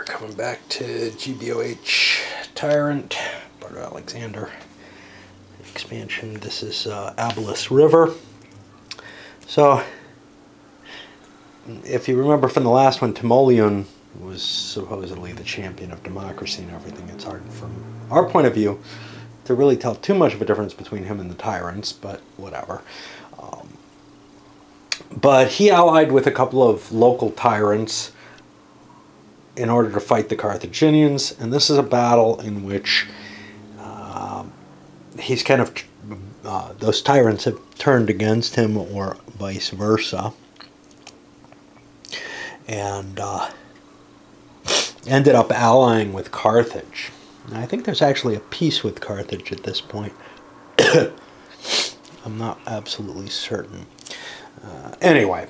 We're coming back to GBOH Tyrant, part of Alexander expansion. This is Abolus River. So, if you remember from the last one, Timoleon was supposedly the champion of democracy and everything. It's hard from our point of view to really tell too much of a difference between him and the tyrants, but whatever. But he allied with a couple of local tyrants in order to fight the Carthaginians, and this is a battle in which he's kind of those tyrants have turned against him, or vice versa, and ended up allying with Carthage. Now, I think there's actually a peace with Carthage at this point. I'm not absolutely certain. Anyway,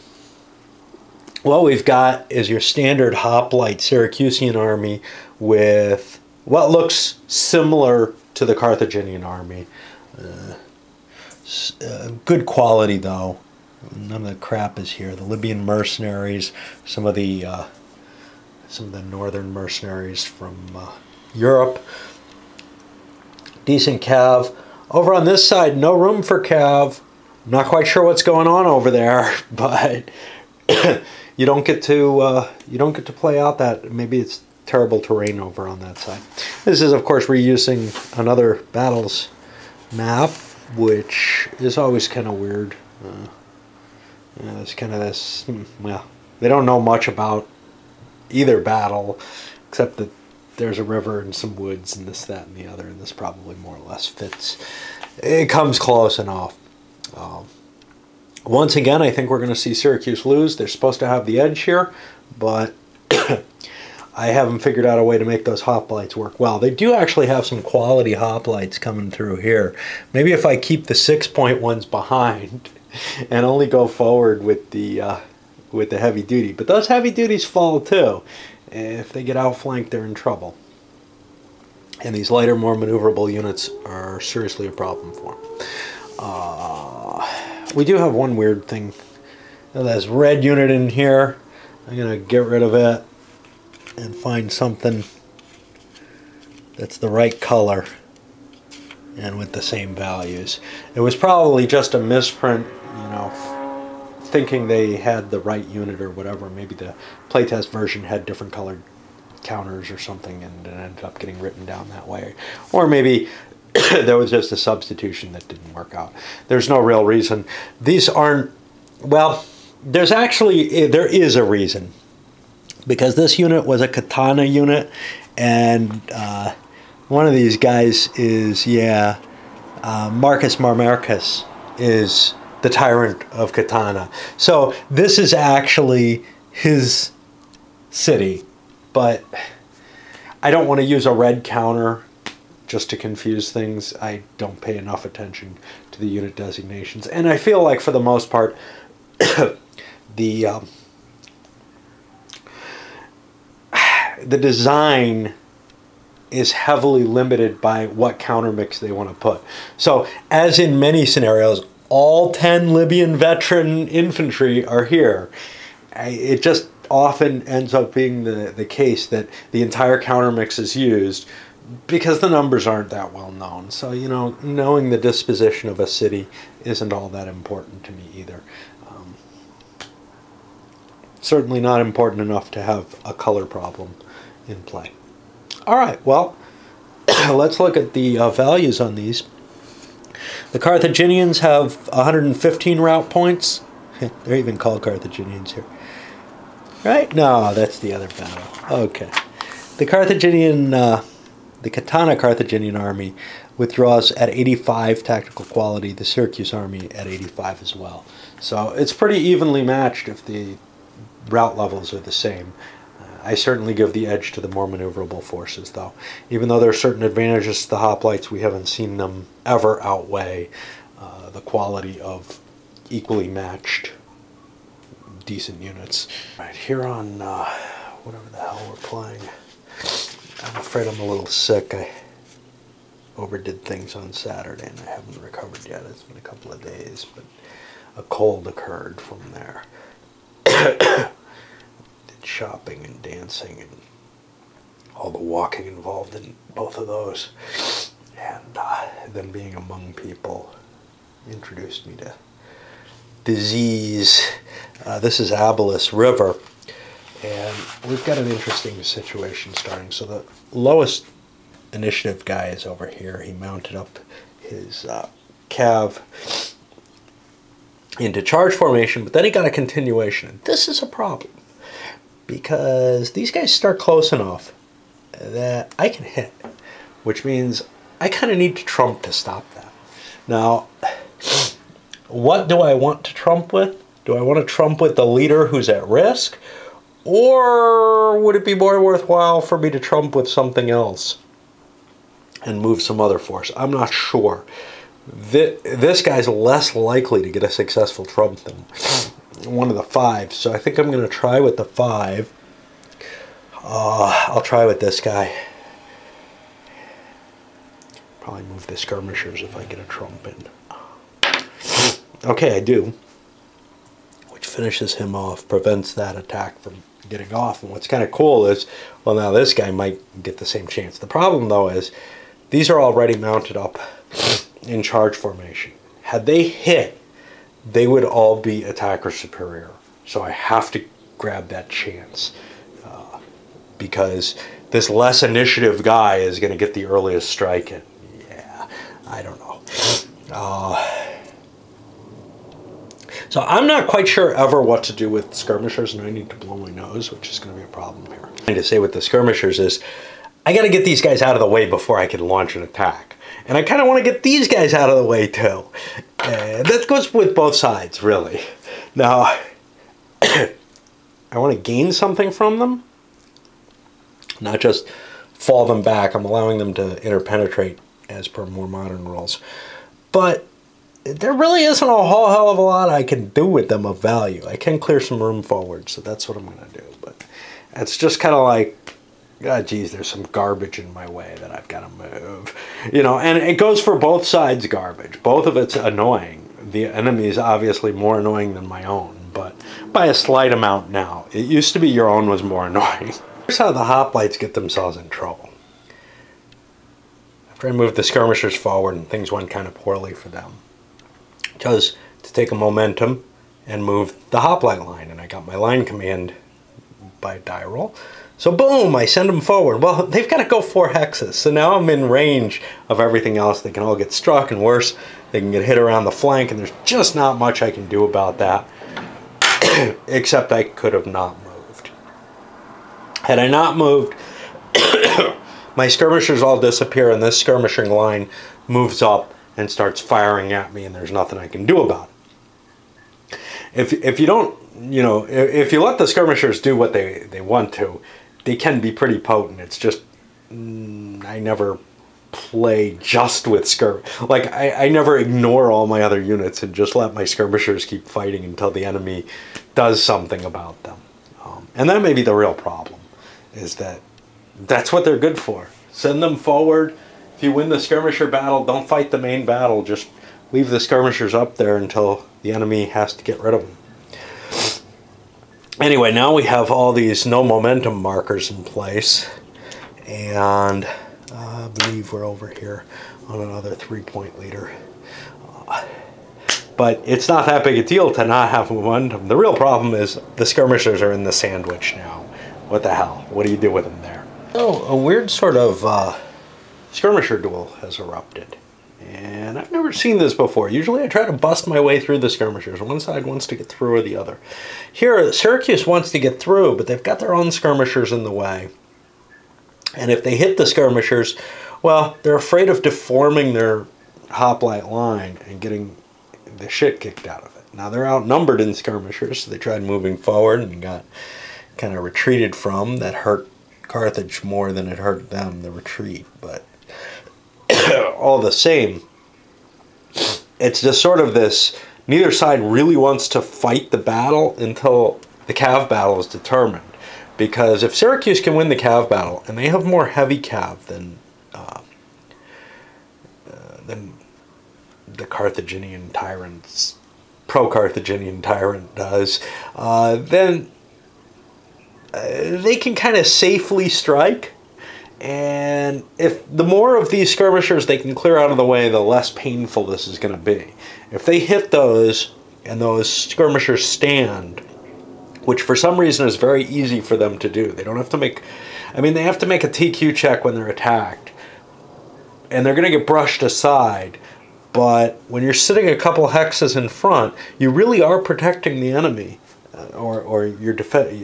what we've got is your standard hoplite Syracusan army with what looks similar to the Carthaginian army. Good quality, though. None of the crap is here. The Libyan mercenaries, some of the northern mercenaries from Europe. Decent cav. Over on this side, no room for cav. Not quite sure what's going on over there, but you don't get to play out that. Maybe it's terrible terrain over on that side. This is, of course, reusing another battles map, which is always kind of weird. It's kind of this. Well, they don't know much about either battle, except that there's a river and some woods and this, that, and the other, and this probably more or less fits. It comes close enough. Once again, I think we're going to see Syracuse lose. They're supposed to have the edge here, but I haven't figured out a way to make those hoplites work well. They do actually have some quality hoplites coming through here. Maybe if I keep the 6-point ones behind and only go forward with the heavy duty. But those heavy duties fall too. If they get outflanked, they're in trouble. And these lighter, more maneuverable units are seriously a problem for them. We do have one weird thing. There's a red unit in here. I'm going to get rid of it and find something that's the right color and with the same values. It was probably just a misprint, you know, thinking they had the right unit or whatever. Maybe the playtest version had different colored counters or something, and it ended up getting written down that way. Or maybe there was just a substitution that didn't work out. There's no real reason. These aren't, well, there is a reason. Because this unit was a katana unit, and one of these guys is, Marcus Marmarchus is the tyrant of Katana. So this is actually his city, but I don't want to use a red counter just to confuse things. I don't pay enough attention to the unit designations, and I feel like for the most part the design is heavily limited by what counter mix they want to put. So, as in many scenarios, all 10 Libyan veteran infantry are here. It just often ends up being the case that the entire counter mix is used because the numbers aren't that well known. So, you know, knowing the disposition of a city isn't all that important to me either. Certainly not important enough to have a color problem in play. All right, well, let's look at the values on these. The Carthaginians have 115 route points. They're even called Carthaginians here. Right? No, that's the other battle. Okay. The Katana Carthaginian army withdraws at 85 tactical quality. The Syracuse army at 85 as well. So it's pretty evenly matched if the route levels are the same. I certainly give the edge to the more maneuverable forces, though. Even though there are certain advantages to the hoplites, we haven't seen them ever outweigh the quality of equally matched decent units. Right, here on whatever the hell we're playing, I'm afraid I'm a little sick. I overdid things on Saturday and I haven't recovered yet. It's been a couple of days, but a cold occurred from there. Did shopping and dancing and all the walking involved in both of those. And then being among people introduced me to disease. This is Abolus River, and we've got an interesting situation starting. So the lowest initiative guy is over here. He mounted up his cav into charge formation, but then he got a continuation. And this is a problem, because these guys start close enough that I can hit, which means I kind of need to trump to stop that. Now, what do I want to trump with? Do I want to trump with the leader who's at risk? Or would it be more worthwhile for me to trump with something else and move some other force? I'm not sure. This guy's less likely to get a successful trump than one of the 5. So I think I'm going to try with the 5. I'll try with this guy. Probably move the skirmishers if I get a trump in. Okay, I do. Which finishes him off, prevents that attack from getting off. And what's kind of cool is, well, now this guy might get the same chance. The problem, though, is these are already mounted up in charge formation. Had they hit, they would all be attacker superior. So I have to grab that chance. Because this less initiative guy is going to get the earliest strike in. Yeah, I don't know. So I'm not quite sure ever what to do with skirmishers, and I need to blow my nose, which is going to be a problem here. What I'm trying to say with the skirmishers is, I got to get these guys out of the way before I can launch an attack. And I kind of want to get these guys out of the way too. That goes with both sides, really. Now, I want to gain something from them, not just fall them back. I'm allowing them to interpenetrate as per more modern rules. But there really isn't a whole hell of a lot I can do with them of value. I can clear some room forward, so that's what I'm going to do. But it's just kind of like, God, geez, there's some garbage in my way that I've got to move. You know, and it goes for both sides garbage. Both of it's annoying. The enemy is obviously more annoying than my own, but by a slight amount now. It used to be your own was more annoying. Here's how the hoplites get themselves in trouble. After I moved the skirmishers forward and things went kind of poorly for them, chose to take a momentum and move the hoplite line, and I got my line command by die roll. So boom, I send them forward. Well, they've got to go 4 hexes, so now I'm in range of everything else. They can all get struck, and worse, they can get hit around the flank, and there's just not much I can do about that, except I could have not moved. Had I not moved, my skirmishers all disappear, and this skirmishing line moves up and starts firing at me, and there's nothing I can do about it. If you don't, you know, if you let the skirmishers do what they want to, they can be pretty potent. It's just, I never play just with like I never ignore all my other units and just let my skirmishers keep fighting until the enemy does something about them. And that may be the real problem, is that that's what they're good for. Send them forward. If you win the skirmisher battle, don't fight the main battle. Just leave the skirmishers up there until the enemy has to get rid of them. Anyway, now we have all these no momentum markers in place, and I believe we're over here on another 3-point leader. But it's not that big a deal to not have momentum. The real problem is the skirmishers are in the sandwich now. What the hell? What do you do with them there? Oh, a weird sort of skirmisher duel has erupted. And I've never seen this before. Usually I try to bust my way through the skirmishers. One side wants to get through or the other. Here, Syracuse wants to get through, but they've got their own skirmishers in the way. And if they hit the skirmishers, well, they're afraid of deforming their hoplite line and getting the shit kicked out of it. Now, they're outnumbered in skirmishers, so they tried moving forward and got kind of retreated from. That hurt Carthage more than it hurt them, the retreat. But all the same, it's just sort of this, neither side really wants to fight the battle until the cav battle is determined. Because if Syracuse can win the cav battle, and they have more heavy cav than the Carthaginian tyrant's pro-Carthaginian tyrant does, then they can kind of safely strike. And if the more of these skirmishers they can clear out of the way, the less painful this is going to be. If they hit those and those skirmishers stand, which for some reason is very easy for them to do. They don't have to make, I mean, they have to make a TQ check when they're attacked. And they're going to get brushed aside. But when you're sitting a couple hexes in front, you really are protecting the enemy. Or you're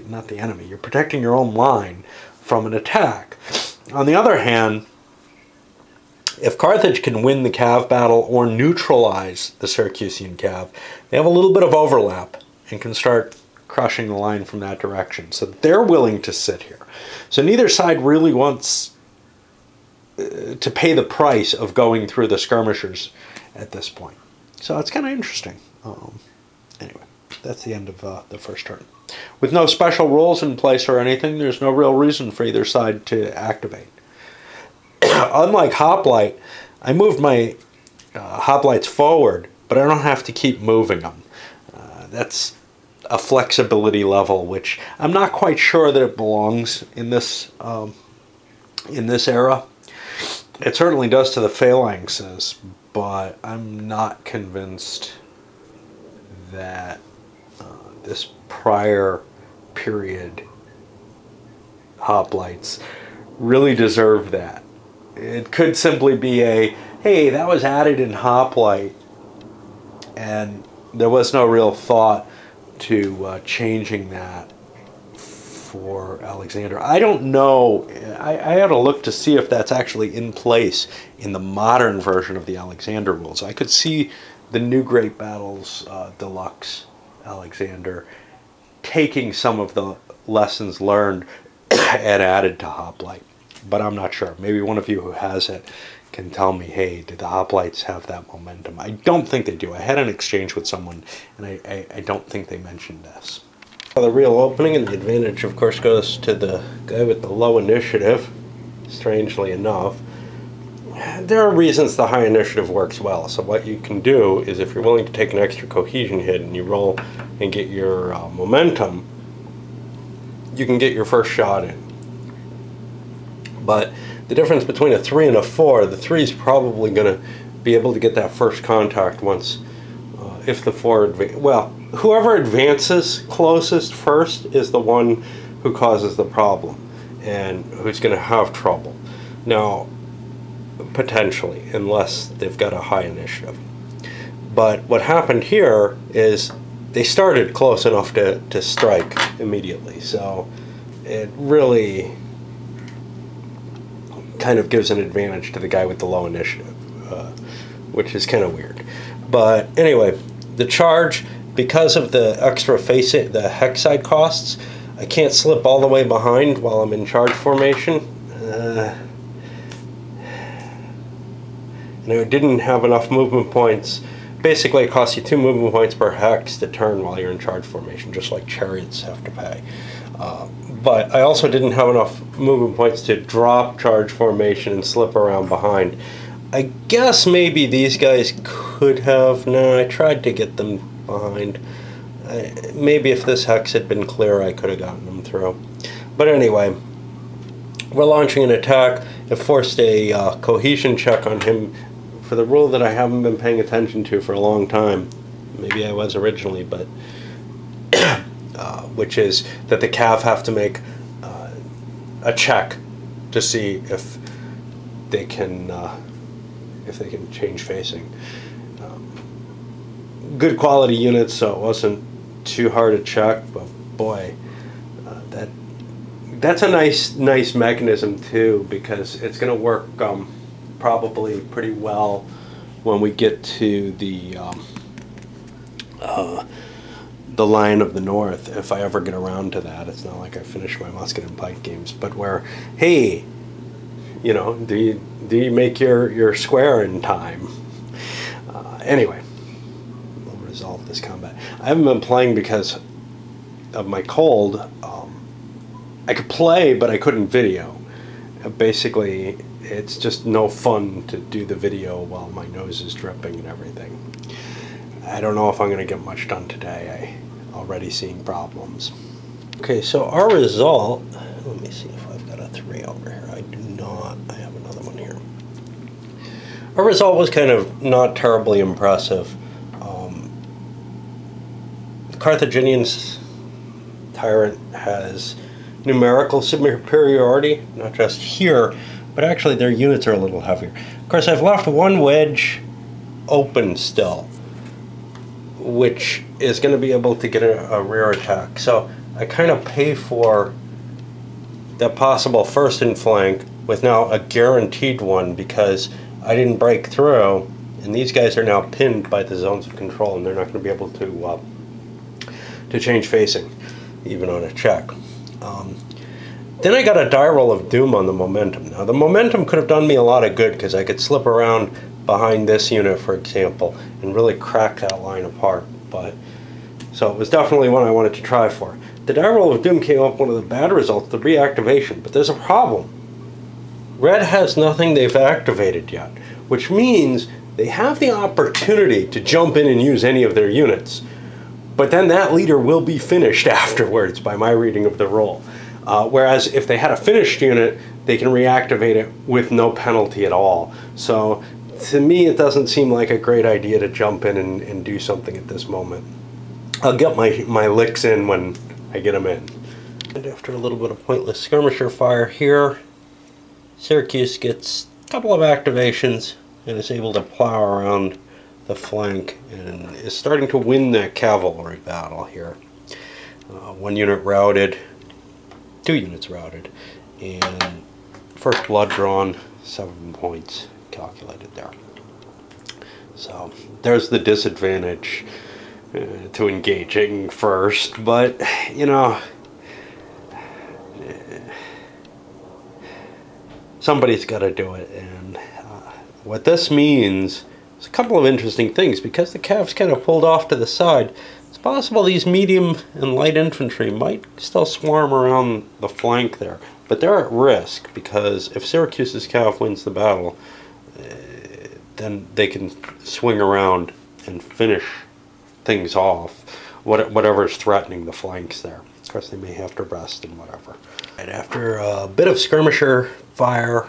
not the enemy, you're protecting your own line from an attack. On the other hand, if Carthage can win the cav battle or neutralize the Syracusan cav, they have a little bit of overlap and can start crushing the line from that direction. So they're willing to sit here. So neither side really wants to pay the price of going through the skirmishers at this point. So it's kind of interesting. Anyway, that's the end of the first turn. With no special rules in place or anything, there's no real reason for either side to activate. Unlike Hoplite, I moved my Hoplites forward, but I don't have to keep moving them. That's a flexibility level, which I'm not quite sure that it belongs in this era. It certainly does to the phalanxes, but I'm not convinced that this prior period hoplites really deserve that. It could simply be a, hey, that was added in hoplite, and there was no real thought to changing that for Alexander. I don't know. I had to look to see if that's actually in place in the modern version of the Alexander rules. I could see the New Great Battles Deluxe Alexander taking some of the lessons learned and added to hoplite, but I'm not sure. Maybe one of you who has it can tell me, hey, did the hoplites have that momentum? I don't think they do. I had an exchange with someone, and I don't think they mentioned this. The real opening, and the advantage, of course, goes to the guy with the low initiative, strangely enough. There are reasons the high initiative works well. So what you can do is, if you're willing to take an extra cohesion hit and you roll and get your momentum, you can get your first shot in. But the difference between a 3 and a 4, the 3 is probably going to be able to get that first contact once, if the 4, well, whoever advances closest first is the one who causes the problem and who's going to have trouble. Now, potentially, unless they've got a high initiative. But what happened here is they started close enough to strike immediately, so it really kind of gives an advantage to the guy with the low initiative, which is kind of weird. But anyway, the charge, because of the extra the hex side costs, I can't slip all the way behind while I'm in charge formation. And I didn't have enough movement points. Basically, it costs you 2 movement points per hex to turn while you're in charge formation, just like chariots have to pay. But I also didn't have enough movement points to drop charge formation and slip around behind. I guess maybe these guys could have. No, I tried to get them behind. Maybe if this hex had been clear, I could have gotten them through. But anyway, we're launching an attack. It forced a cohesion check on him for the rule that I haven't been paying attention to for a long time. Maybe I was originally, but which is that the cav have to make a check to see if they can change facing. Good quality units, so it wasn't too hard to check. But boy, that's a nice mechanism too, because it's going to work probably pretty well when we get to the Lion of the North, if I ever get around to that. It's not like I finished my musket and pike games, but where, hey, you know, do you make your square in time? Anyway, we'll resolve this combat. I haven't been playing because of my cold. I could play, but I couldn't video. Basically, it's just no fun to do the video while my nose is dripping and everything. I don't know if I'm going to get much done today. I'm already seeing problems. Okay, so our result, let me see if I've got got a 3 over here. I do not. I have another one here. Our result was kind of not terribly impressive. The Carthaginians' Tyrant has numerical superiority, not just here, but actually their units are a little heavier. Of course, I've left one wedge open still, which is going to be able to get a rear attack. So I kind of pay for the possible first in flank with now a guaranteed one because I didn't break through, and these guys are now pinned by the zones of control, and they're not going to be able to change facing, even on a check. Then I got a die roll of doom on the momentum. Now the momentum could have done me a lot of good because I could slip around behind this unit, for example, and really crack that line apart. So it was definitely one I wanted to try for. The die roll of doom came up one of the bad results, the reactivation, but there's a problem. Red has nothing they've activated yet, which means they have the opportunity to jump in and use any of their units. But then that leader will be finished afterwards by my reading of the roll. Whereas if they had a finished unit, they can reactivate it with no penalty at all. So to me, it doesn't seem like a great idea to jump in and do something at this moment. I'll get my licks in when I get them in. And after a little bit of pointless skirmisher fire here, Syracuse gets a couple of activations and is able to plow around the flank and is starting to win that cavalry battle here. 1 unit routed, 2 units routed, and first blood drawn, 7 points calculated there. So there's the disadvantage to engaging first, but you know, somebody's got to do it, and what this means is a couple of interesting things. Because the Cavs kind of pulled off to the side, it's possible these medium and light infantry might still swarm around the flank there, but they're at risk because if Syracuse's Cav wins the battle, then they can swing around and finish things off, whatever's threatening the flanks there. Of course, they may have to rest and whatever. And after a bit of skirmisher fire,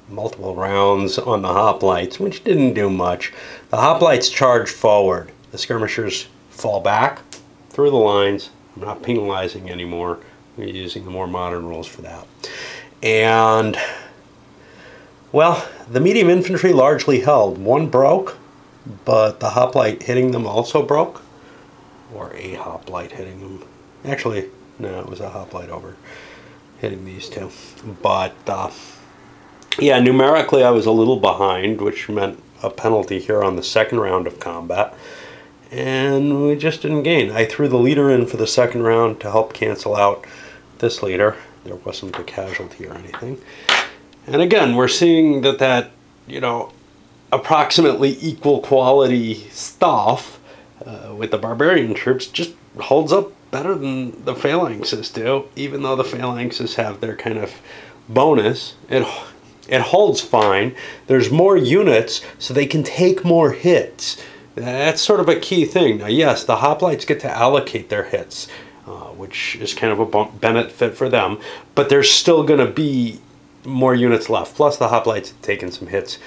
multiple rounds on the hoplites, which didn't do much, the hoplites charge forward. The skirmishers fall back through the lines. I'm not penalizing anymore. We're using the more modern rules for that. And, well, the medium infantry largely held. One broke, but the hoplite hitting them also broke. Or a hoplite hitting them. Actually, no, it was a hoplite over hitting these two. But, yeah, numerically I was a little behind, which meant a penalty here on the second round of combat. And we just didn't gain. I threw the leader in for the second round to help cancel out this leader. There wasn't a casualty or anything. And again, we're seeing that you know, approximately equal quality stuff with the barbarian troops just holds up better than the phalanxes do, even though the phalanxes have their kind of bonus. It holds fine. There's more units, so they can take more hits. That's sort of a key thing. Now, yes, the hoplites get to allocate their hits, which is kind of a benefit for them, but there's still going to be more units left. Plus, the hoplites have taken some hits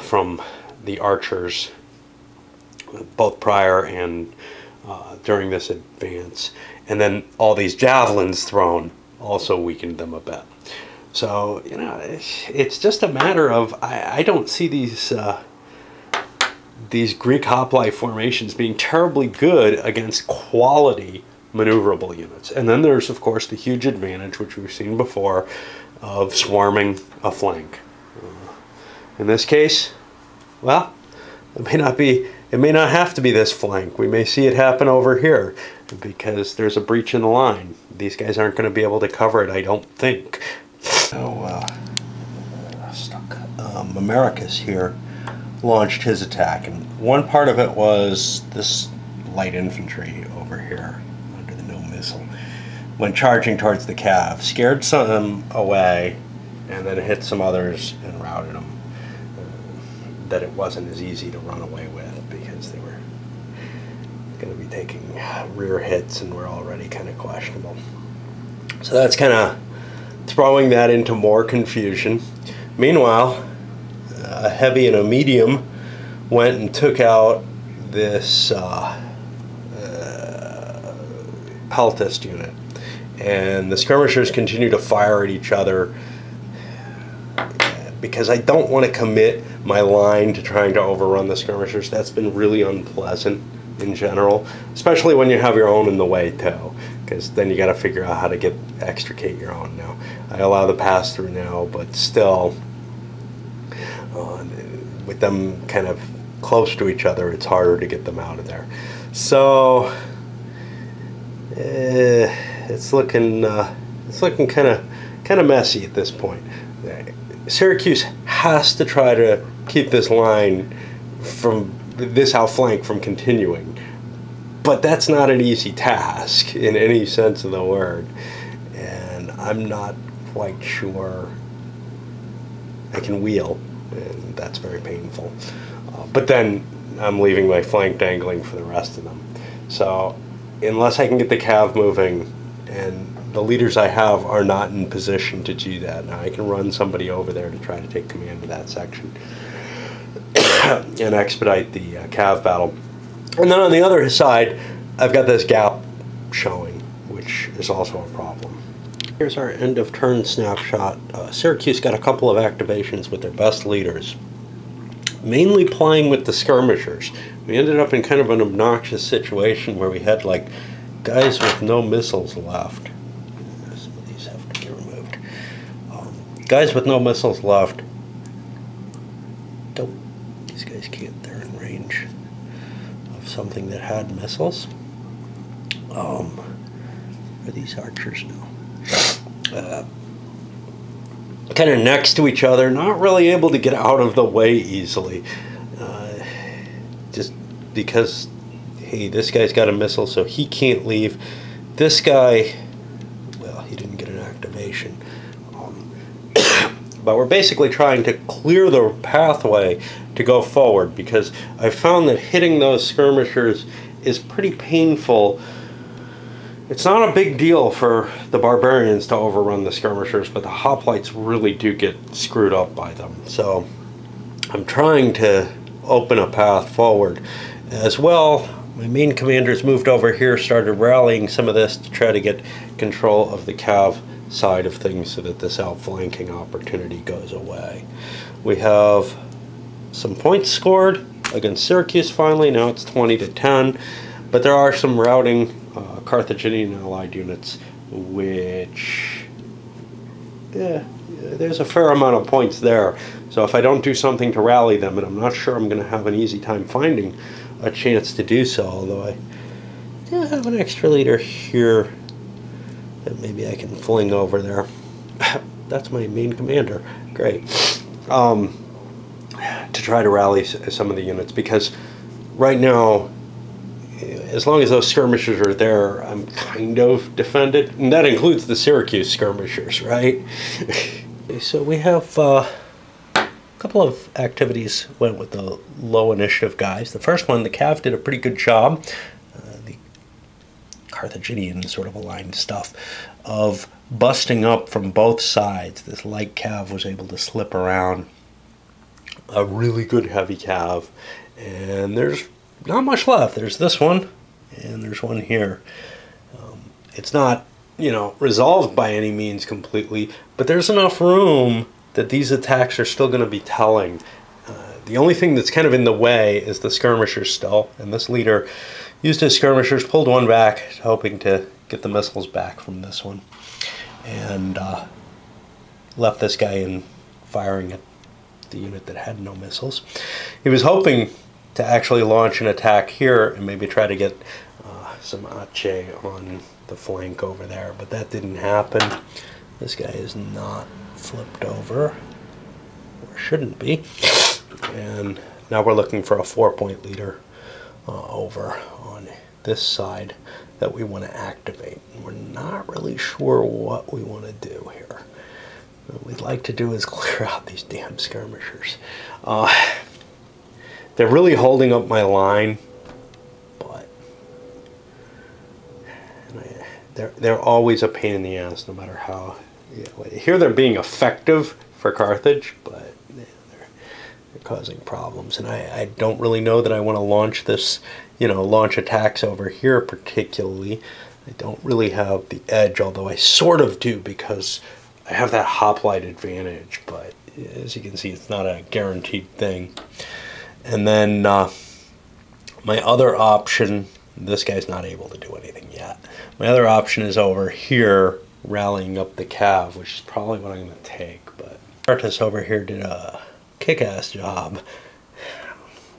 from the archers, both prior and during this advance. And then all these javelins thrown also weakened them a bit. So, you know, it's just a matter of, I don't see these Greek hoplite formations being terribly good against quality maneuverable units. And then there's, of course, the huge advantage, which we've seen before, of swarming a flank. In this case, well, it may not have to be this flank. We may see it happen over here because there's a breach in the line. These guys aren't going to be able to cover it, I don't think. So, stuck. Americus here launched his attack, and one part of it was this light infantry over here under the no missile. When charging towards the Cav, scared some away, and then hit some others and routed them. That it wasn't as easy to run away with because they were going to be taking rear hits and were already kind of questionable. So that's kind of throwing that into more confusion. Meanwhile, a heavy and a medium went and took out this peltist unit, and the skirmishers continue to fire at each other because I don't want to commit my line to trying to overrun the skirmishers. That's been really unpleasant in general, especially when you have your own in the way too, because then you got to figure out how to extricate your own. Now I allow the pass through now, but still with them kind of close to each other, it's harder to get them out of there. So it's looking kind of messy at this point. Syracuse has to try to keep this line from this outflank from continuing, but that's not an easy task in any sense of the word, and I'm not quite sure I can wheel, and that's very painful. But then I'm leaving my flank dangling for the rest of them. So unless I can get the cav moving, and the leaders I have are not in position to do that, now I can run somebody over there to try to take command of that section and expedite the cav battle. And then on the other side, I've got this gap showing, which is also a problem. Here's our end of turn snapshot. Syracuse got a couple of activations with their best leaders, mainly playing with the skirmishers. We ended up in kind of an obnoxious situation where we had like guys with no missiles left. Some of these have to be removed. Guys with no missiles left. Nope, these guys can't. They're in range of something that had missiles. Are these archers now? Kind of next to each other, not really able to get out of the way easily. Just because, hey, this guy's got a missile, so he can't leave. This guy, well, he didn't get an activation. But we're basically trying to clear the pathway to go forward, because I found that hitting those skirmishers is pretty painful. It's not a big deal for the barbarians to overrun the skirmishers, but the hoplites really do get screwed up by them. So I'm trying to open a path forward. As well, my main commanders moved over here, started rallying some of this to try to get control of the cav side of things so that this outflanking opportunity goes away. We have some points scored against Syracuse finally. Now it's 20-10, but there are some routing Carthaginian allied units, which, yeah, there's a fair amount of points there. So if I don't do something to rally them, and I'm not sure I'm going to have an easy time finding a chance to do so, although I do have an extra leader here that maybe I can fling over there. That's my main commander. Great. To try to rally some of the units, because right now, as long as those skirmishers are there, I'm kind of defended, and that includes the Syracuse skirmishers, right? So we have a couple of activities went with the low initiative guys. The first one, the cav did a pretty good job, the Carthaginian sort of aligned stuff, of busting up from both sides. This light cav was able to slip around a really good heavy cav, and there's not much left. There's this one, and there's one here. It's not, resolved by any means completely, but there's enough room that these attacks are still going to be telling. The only thing that's kind of in the way is the skirmishers still, and this leader used his skirmishers, pulled one back, hoping to get the missiles back from this one, and left this guy in firing at the unit that had no missiles. He was hoping to actually launch an attack here and maybe try to get some Ache on the flank over there, but that didn't happen. This guy is not flipped over, or shouldn't be, and now we're looking for a 4-point leader over on this side that we want to activate. We're not really sure what we want to do here. What we'd like to do is clear out these damn skirmishers. They're really holding up my line, but they're always a pain in the ass, no matter how here they're being effective for Carthage, but they're causing problems. And I don't really know that I want to launch this, launch attacks over here particularly. I don't really have the edge, although I sort of do because I have that hoplite advantage, but as you can see, it's not a guaranteed thing. And then my other option, this guy's not able to do anything yet. My other option is over here, rallying up the cav, which is probably what I'm going to take. But Artis over here did a kick-ass job.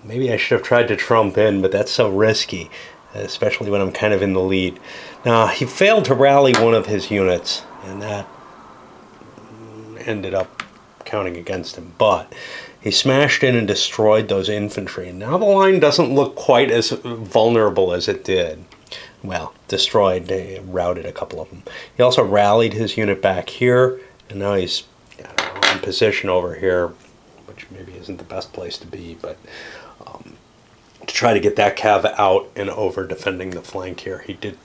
Maybe I should have tried to trump in, but that's so risky, especially when I'm kind of in the lead. Now, he failed to rally one of his units, and that ended up counting against him. But he smashed in and destroyed those infantry, and now the line doesn't look quite as vulnerable as it did. Well, destroyed, routed a couple of them. He also rallied his unit back here, and now he's in position over here, which maybe isn't the best place to be, but to try to get that cav out and over defending the flank here. He did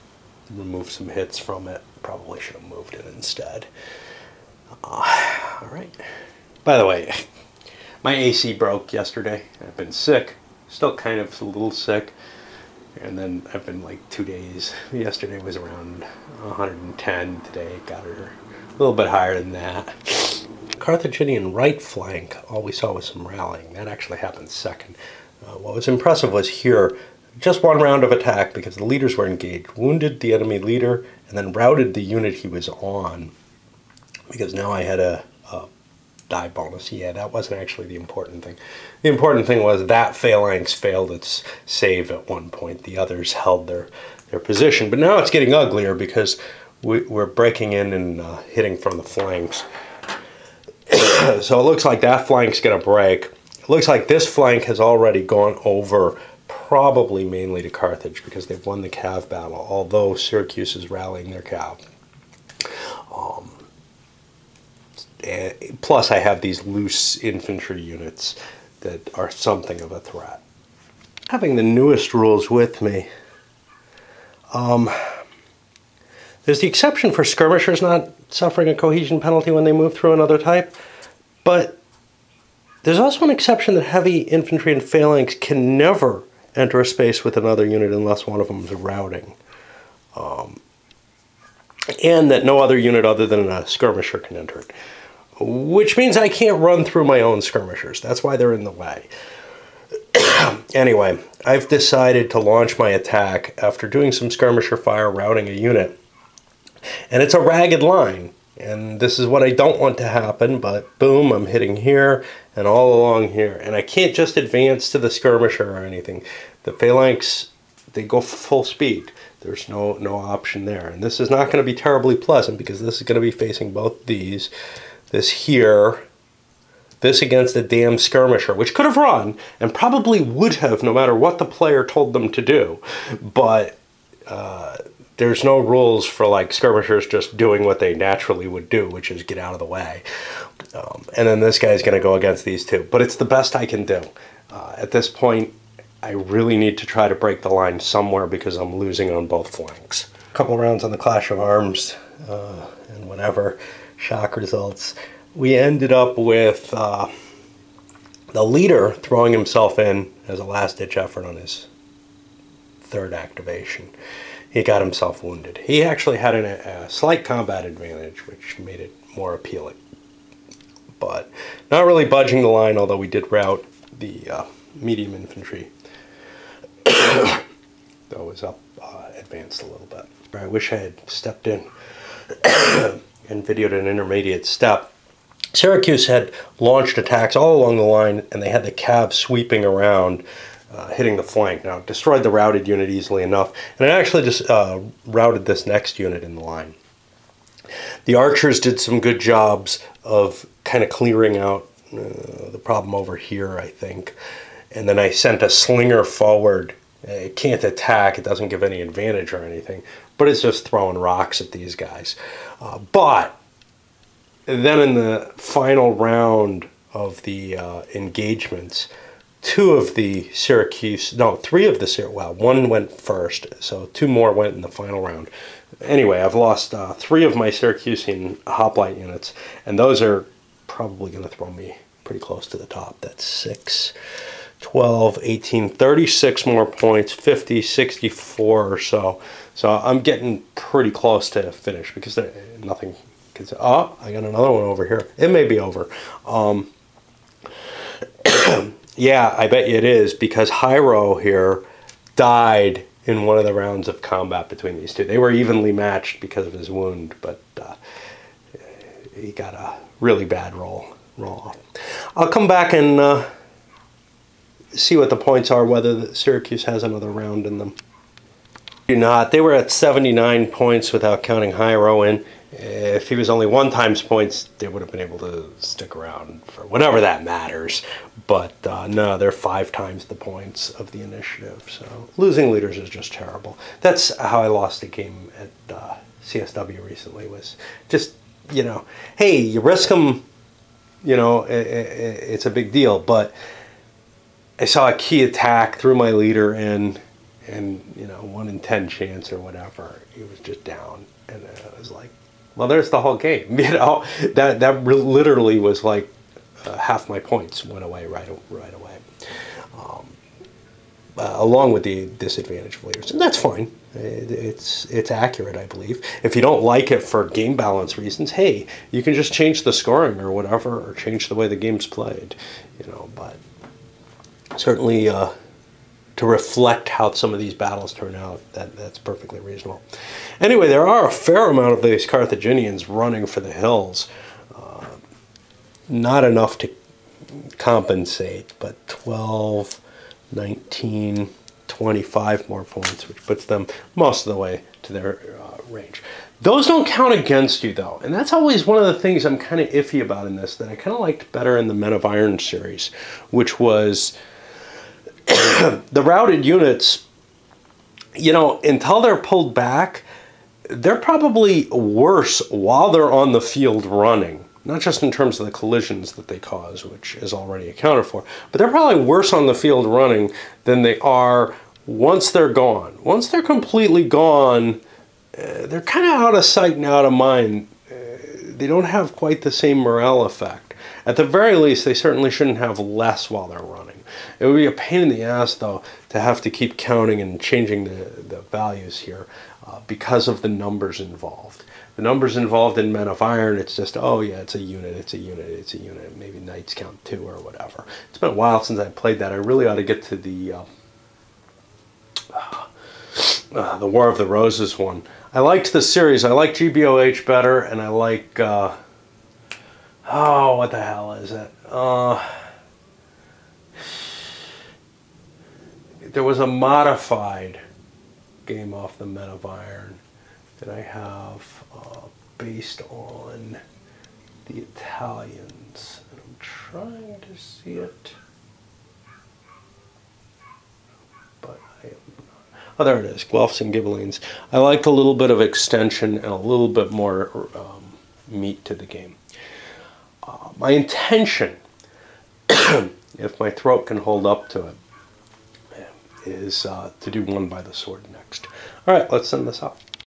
remove some hits from it. Probably should have moved it instead. All right. By the way, my AC broke yesterday. I've been sick, still kind of a little sick. And then I've been like 2 days. Yesterday was around 110. Today got her a little bit higher than that. Carthaginian right flank, all we saw was some rallying. That actually happened second. What was impressive was here, just one round of attack because the leaders were engaged, wounded the enemy leader, and then routed the unit he was on. Because now I had a die bonus. Yeah, that wasn't actually the important thing. The important thing was that phalanx failed its save at one point. The others held their position. But now it's getting uglier because we're breaking in and hitting from the flanks. So it looks like that flank's going to break. It looks like this flank has already gone over, probably mainly to Carthage because they've won the cav battle, although Syracuse is rallying their cav. Plus I have these loose infantry units that are something of a threat. Having the newest rules with me, there's the exception for skirmishers not suffering a cohesion penalty when they move through another type, but there's also an exception that heavy infantry and phalanx can never enter a space with another unit unless one of them is routing. And that no other unit other than a skirmisher can enter it. Which means I can't run through my own skirmishers. That's why they're in the way. Anyway, I've decided to launch my attack after doing some skirmisher fire routing a unit. And it's a ragged line. And this is what I don't want to happen, but boom, I'm hitting here and all along here. And I can't just advance to the skirmisher or anything. The phalanx, they go full speed. There's no option there. And this is not going to be terribly pleasant because this is going to be facing both these. This here, this against a damn skirmisher, which could have run and probably would have no matter what the player told them to do. But there's no rules for like skirmishers just doing what they naturally would do, which is get out of the way. And then this guy's going to go against these two. But it's the best I can do. At this point, I really need to try to break the line somewhere because I'm losing on both flanks. A couple rounds on the Clash of Arms and whatever. Shock results. We ended up with the leader throwing himself in as a last-ditch effort on his third activation. He got himself wounded. He actually had a slight combat advantage, which made it more appealing. But not really budging the line, although we did rout the medium infantry. That was up, advanced a little bit. I wish I had stepped in and videoed an intermediate step. Syracuse had launched attacks all along the line, and they had the cav sweeping around, hitting the flank. Now, it destroyed the routed unit easily enough, and it actually just routed this next unit in the line. The archers did some good jobs of kind of clearing out the problem over here, I think. And then I sent a slinger forward. It can't attack, it doesn't give any advantage or anything, but it's just throwing rocks at these guys. But then in the final round of the engagements, two of the Syracuse, no, three of the Syracuse, well, one went first, so two more went in the final round. Anyway, I've lost three of my Syracusean hoplite units, and those are probably going to throw me pretty close to the top. That's 6, 12, 18, 36 more points, 50, 64 or so. So I'm getting pretty close to finish because nothing. Oh, I got another one over here. It may be over. Yeah, I bet you it is, because Hyro here died in one of the rounds of combat between these two. They were evenly matched because of his wound, but he got a really bad roll off. I'll come back and see what the points are, whether Syracuse has another round in them. Do not. They were at 79 points without counting Hyro in. If he was only 1 times points, they would have been able to stick around for whatever that matters. But no, they're 5 times the points of the initiative. So losing leaders is just terrible. That's how I lost a game at CSW recently. Was just, you know, hey, you risk them, you know, it's a big deal. But I saw a key attack, threw my leader in, and, you know, 1 in 10 chance or whatever, he was just down. And I was like, well, there's the whole game. You know, that literally was like half my points went away right away, along with the disadvantage of leaders, and that's fine. It's accurate, I believe. If you don't like it for game balance reasons, hey, you can just change the scoring or whatever, or change the way the game's played. You know, but certainly to reflect how some of these battles turn out, that's perfectly reasonable. Anyway, there are a fair amount of these Carthaginians running for the hills. Not enough to compensate, but 12, 19, 25 more points, which puts them most of the way to their range. Those don't count against you, though, and that's always one of the things I'm kind of iffy about in this, that I kind of liked better in the Men of Iron series, which was the routed units, you know, until they're pulled back, they're probably worse while they're on the field running. Not just in terms of the collisions that they cause, which is already accounted for, but they're probably worse on the field running than they are once they're gone. Once they're completely gone, they're kind of out of sight and out of mind. They don't have quite the same morale effect. At the very least, they certainly shouldn't have less while they're running. It would be a pain in the ass, though, to have to keep counting and changing the values here because of the numbers involved. The numbers involved in Men of Iron, it's just, oh yeah, it's a unit, it's a unit, it's a unit. Maybe knights count 2 or whatever. It's been a while since I played that. I really ought to get to the War of the Roses one. I liked the series. I like GBOH better, and I like, oh, what the hell is it? There was a modified game off the Men of Iron that I have based on the Italians. And I'm trying to see it, but I am not. Oh, there it is, Guelphs and Ghibellines. I liked a little bit of extension and a little bit more meat to the game. My intention, if my throat can hold up to it, is to do One by the Sword next. All right, let's send this off.